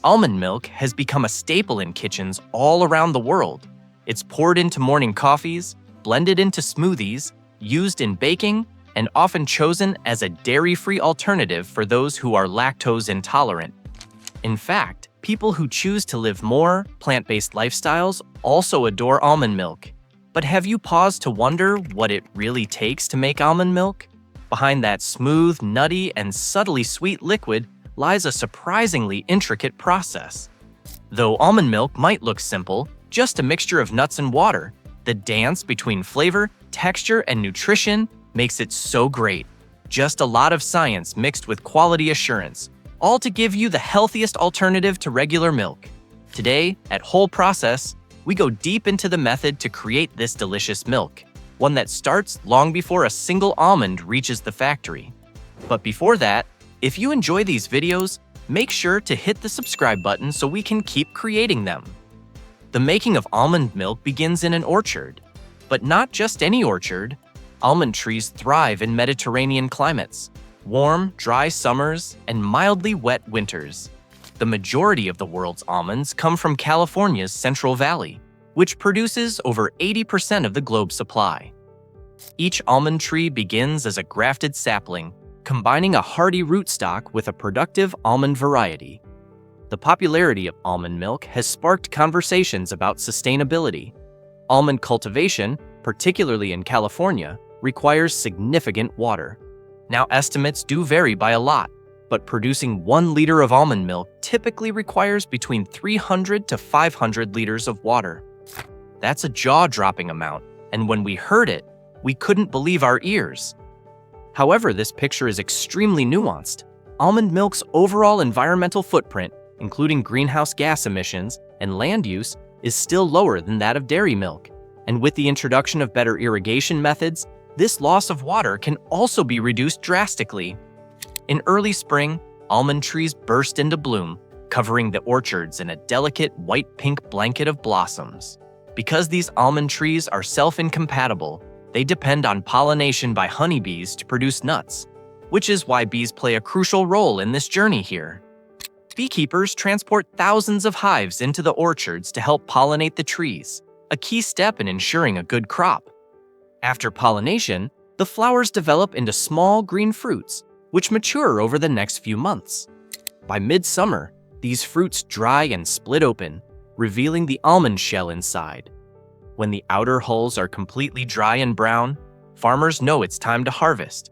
Almond milk has become a staple in kitchens all around the world. It's poured into morning coffees, blended into smoothies, used in baking, and often chosen as a dairy-free alternative for those who are lactose intolerant. In fact, people who choose to live more plant-based lifestyles also adore almond milk. But have you paused to wonder what it really takes to make almond milk? Behind that smooth, nutty, and subtly sweet liquid lies a surprisingly intricate process. Though almond milk might look simple, just a mixture of nuts and water, the dance between flavor, texture, and nutrition makes it so great. Just a lot of science mixed with quality assurance, all to give you the healthiest alternative to regular milk. Today, at Whole Process, we go deep into the method to create this delicious milk, one that starts long before a single almond reaches the factory. But before that, if you enjoy these videos, make sure to hit the subscribe button so we can keep creating them. The making of almond milk begins in an orchard. But not just any orchard. Almond trees thrive in Mediterranean climates, warm, dry summers, and mildly wet winters. The majority of the world's almonds come from California's Central Valley, which produces over 80% of the globe's supply. Each almond tree begins as a grafted sapling, combining a hardy rootstock with a productive almond variety. The popularity of almond milk has sparked conversations about sustainability. Almond cultivation, particularly in California, requires significant water. Now, estimates do vary by a lot, but producing 1 liter of almond milk typically requires between 300 to 500 liters of water. That's a jaw-dropping amount, and when we heard it, we couldn't believe our ears. However, this picture is extremely nuanced. Almond milk's overall environmental footprint, including greenhouse gas emissions and land use, is still lower than that of dairy milk. And with the introduction of better irrigation methods, this loss of water can also be reduced drastically. In early spring, almond trees burst into bloom, covering the orchards in a delicate white-pink blanket of blossoms. Because these almond trees are self-incompatible, they depend on pollination by honeybees to produce nuts, which is why bees play a crucial role in this journey here. Beekeepers transport thousands of hives into the orchards to help pollinate the trees, a key step in ensuring a good crop. After pollination, the flowers develop into small green fruits, which mature over the next few months. By midsummer, these fruits dry and split open, revealing the almond shell inside. When the outer hulls are completely dry and brown, farmers know it's time to harvest.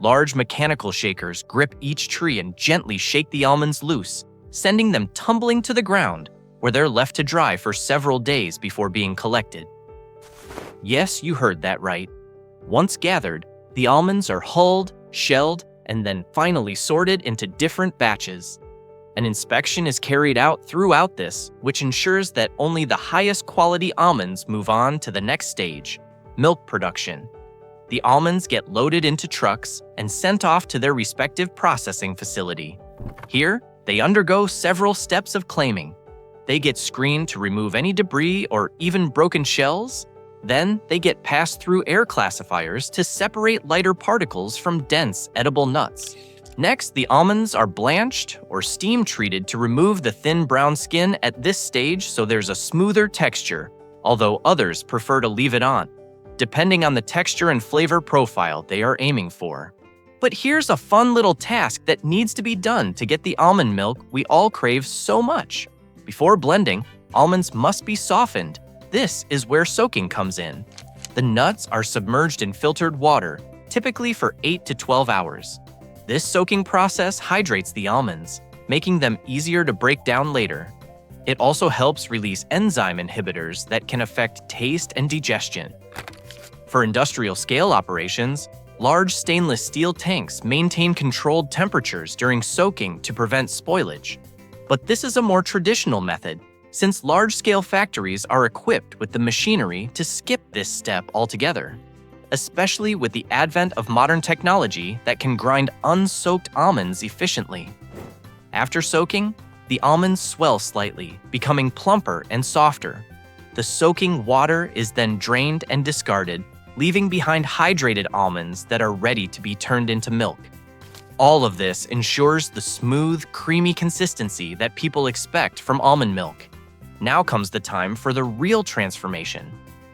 Large mechanical shakers grip each tree and gently shake the almonds loose, sending them tumbling to the ground, where they're left to dry for several days before being collected. Yes, you heard that right. Once gathered, the almonds are hulled, shelled, and then finally sorted into different batches. An inspection is carried out throughout this, which ensures that only the highest quality almonds move on to the next stage, milk production. The almonds get loaded into trucks and sent off to their respective processing facility. Here, they undergo several steps of claiming. They get screened to remove any debris or even broken shells. Then, they get passed through air classifiers to separate lighter particles from dense, edible nuts. Next, the almonds are blanched or steam treated to remove the thin brown skin at this stage so there's a smoother texture, although others prefer to leave it on, depending on the texture and flavor profile they are aiming for. But here's a fun little task that needs to be done to get the almond milk we all crave so much. Before blending, almonds must be softened. This is where soaking comes in. The nuts are submerged in filtered water, typically for 8 to 12 hours. This soaking process hydrates the almonds, making them easier to break down later. It also helps release enzyme inhibitors that can affect taste and digestion. For industrial scale operations, large stainless steel tanks maintain controlled temperatures during soaking to prevent spoilage. But this is a more traditional method, since large-scale factories are equipped with the machinery to skip this step altogether, especially with the advent of modern technology that can grind unsoaked almonds efficiently. After soaking, the almonds swell slightly, becoming plumper and softer. The soaking water is then drained and discarded, leaving behind hydrated almonds that are ready to be turned into milk. All of this ensures the smooth, creamy consistency that people expect from almond milk. Now comes the time for the real transformation.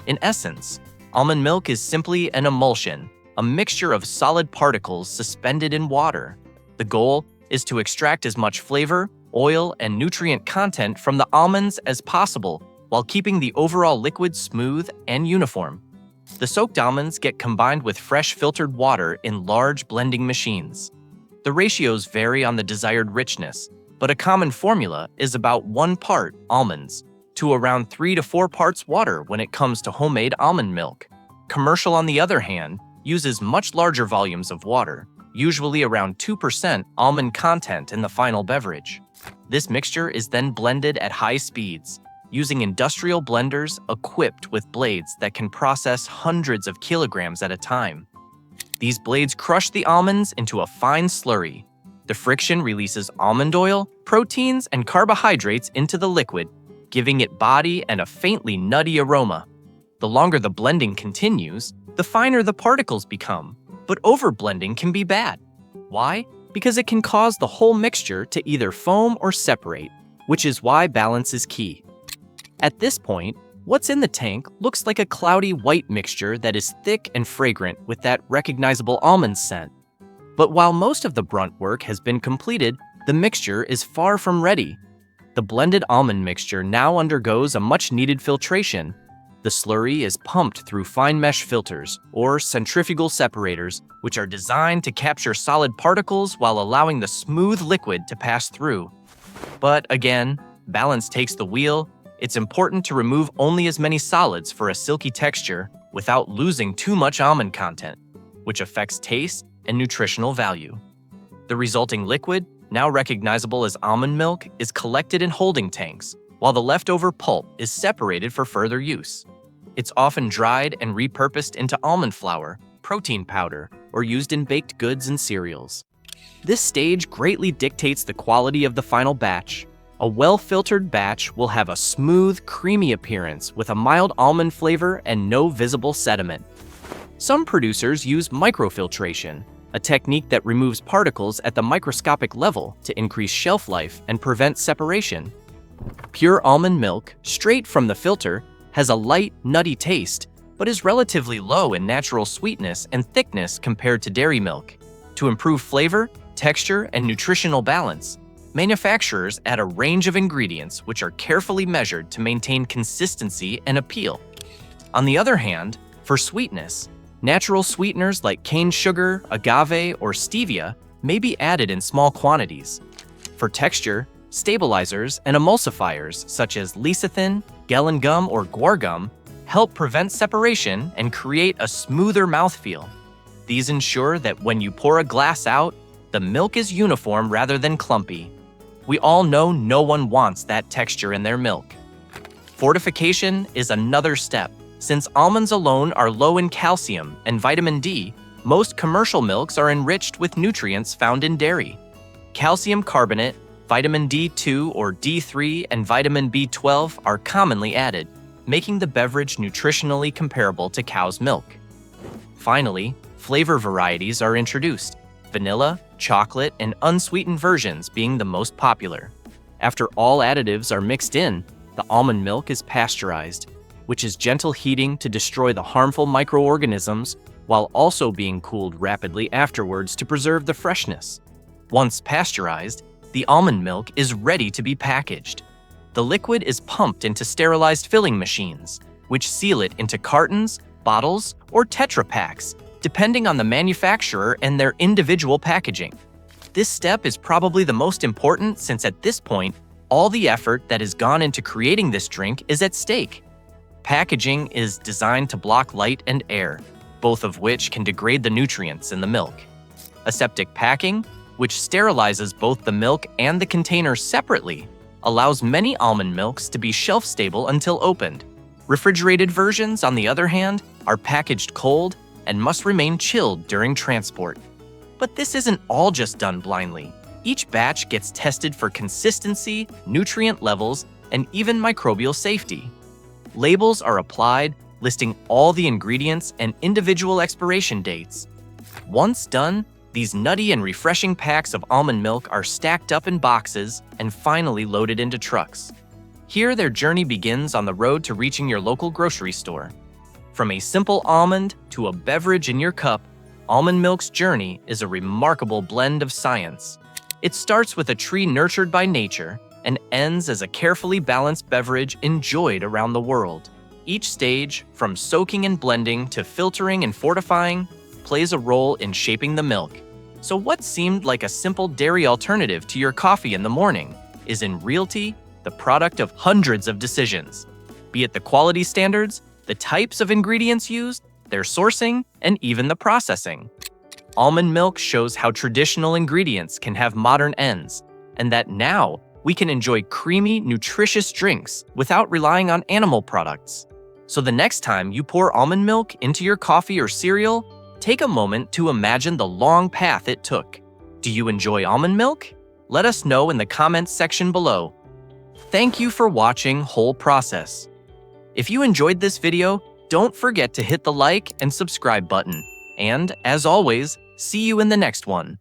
In essence, almond milk is simply an emulsion, a mixture of solid particles suspended in water. The goal is to extract as much flavor, oil, and nutrient content from the almonds as possible while keeping the overall liquid smooth and uniform. The soaked almonds get combined with fresh filtered water in large blending machines. The ratios vary on the desired richness, but a common formula is about 1 part almonds to around 3 to 4 parts water when it comes to homemade almond milk. Commercial, on the other hand, uses much larger volumes of water, usually around 2% almond content in the final beverage. This mixture is then blended at high speeds, using industrial blenders equipped with blades that can process hundreds of kilograms at a time. These blades crush the almonds into a fine slurry. The friction releases almond oil, proteins, and carbohydrates into the liquid, giving it body and a faintly nutty aroma. The longer the blending continues, the finer the particles become, but overblending can be bad. Why? Because it can cause the whole mixture to either foam or separate, which is why balance is key. At this point, what's in the tank looks like a cloudy white mixture that is thick and fragrant with that recognizable almond scent. But while most of the brunt work has been completed, the mixture is far from ready. The blended almond mixture now undergoes a much-needed filtration. The slurry is pumped through fine mesh filters, or centrifugal separators, which are designed to capture solid particles while allowing the smooth liquid to pass through. But again, balance takes the wheel. It's important to remove only as many solids for a silky texture without losing too much almond content, which affects taste and nutritional value. The resulting liquid, now recognizable as almond milk, is collected in holding tanks, while the leftover pulp is separated for further use. It's often dried and repurposed into almond flour, protein powder, or used in baked goods and cereals. This stage greatly dictates the quality of the final batch. A well-filtered batch will have a smooth, creamy appearance with a mild almond flavor and no visible sediment. Some producers use microfiltration, a technique that removes particles at the microscopic level to increase shelf life and prevent separation. Pure almond milk, straight from the filter, has a light, nutty taste, but is relatively low in natural sweetness and thickness compared to dairy milk. To improve flavor, texture, and nutritional balance, manufacturers add a range of ingredients which are carefully measured to maintain consistency and appeal. On the other hand, for sweetness, natural sweeteners like cane sugar, agave, or stevia may be added in small quantities. For texture, stabilizers and emulsifiers such as lecithin, gellan gum, or guar gum help prevent separation and create a smoother mouthfeel. These ensure that when you pour a glass out, the milk is uniform rather than clumpy. We all know no one wants that texture in their milk. Fortification is another step. Since almonds alone are low in calcium and vitamin D, most commercial milks are enriched with nutrients found in dairy. Calcium carbonate, vitamin D2 or D3, and vitamin B12 are commonly added, making the beverage nutritionally comparable to cow's milk. Finally, flavor varieties are introduced, vanilla, chocolate, and unsweetened versions being the most popular. After all additives are mixed in, the almond milk is pasteurized, which is gentle heating to destroy the harmful microorganisms while also being cooled rapidly afterwards to preserve the freshness. Once pasteurized, the almond milk is ready to be packaged. The liquid is pumped into sterilized filling machines, which seal it into cartons, bottles, or Tetra Paks, depending on the manufacturer and their individual packaging. This step is probably the most important since at this point, all the effort that has gone into creating this drink is at stake. Packaging is designed to block light and air, both of which can degrade the nutrients in the milk. Aseptic packing, which sterilizes both the milk and the container separately, allows many almond milks to be shelf-stable until opened. Refrigerated versions, on the other hand, are packaged cold and must remain chilled during transport. But this isn't all just done blindly. Each batch gets tested for consistency, nutrient levels, and even microbial safety. Labels are applied, listing all the ingredients and individual expiration dates. Once done, These nutty and refreshing packs of almond milk are stacked up in boxes and finally loaded into trucks. Here, their journey begins on the road to reaching your local grocery store. From a simple almond to a beverage in your cup, almond milk's journey is a remarkable blend of science. It starts with a tree nurtured by nature and ends as a carefully balanced beverage enjoyed around the world. Each stage, from soaking and blending to filtering and fortifying, plays a role in shaping the milk. So what seemed like a simple dairy alternative to your coffee in the morning is in reality the product of hundreds of decisions, be it the quality standards, the types of ingredients used, their sourcing, and even the processing. Almond milk shows how traditional ingredients can have modern ends, and that now we can enjoy creamy, nutritious drinks without relying on animal products. So the next time you pour almond milk into your coffee or cereal, take a moment to imagine the long path it took. Do you enjoy almond milk? Let us know in the comments section below. Thank you for watching Whole Process. If you enjoyed this video, don't forget to hit the like and subscribe button. And as always, see you in the next one.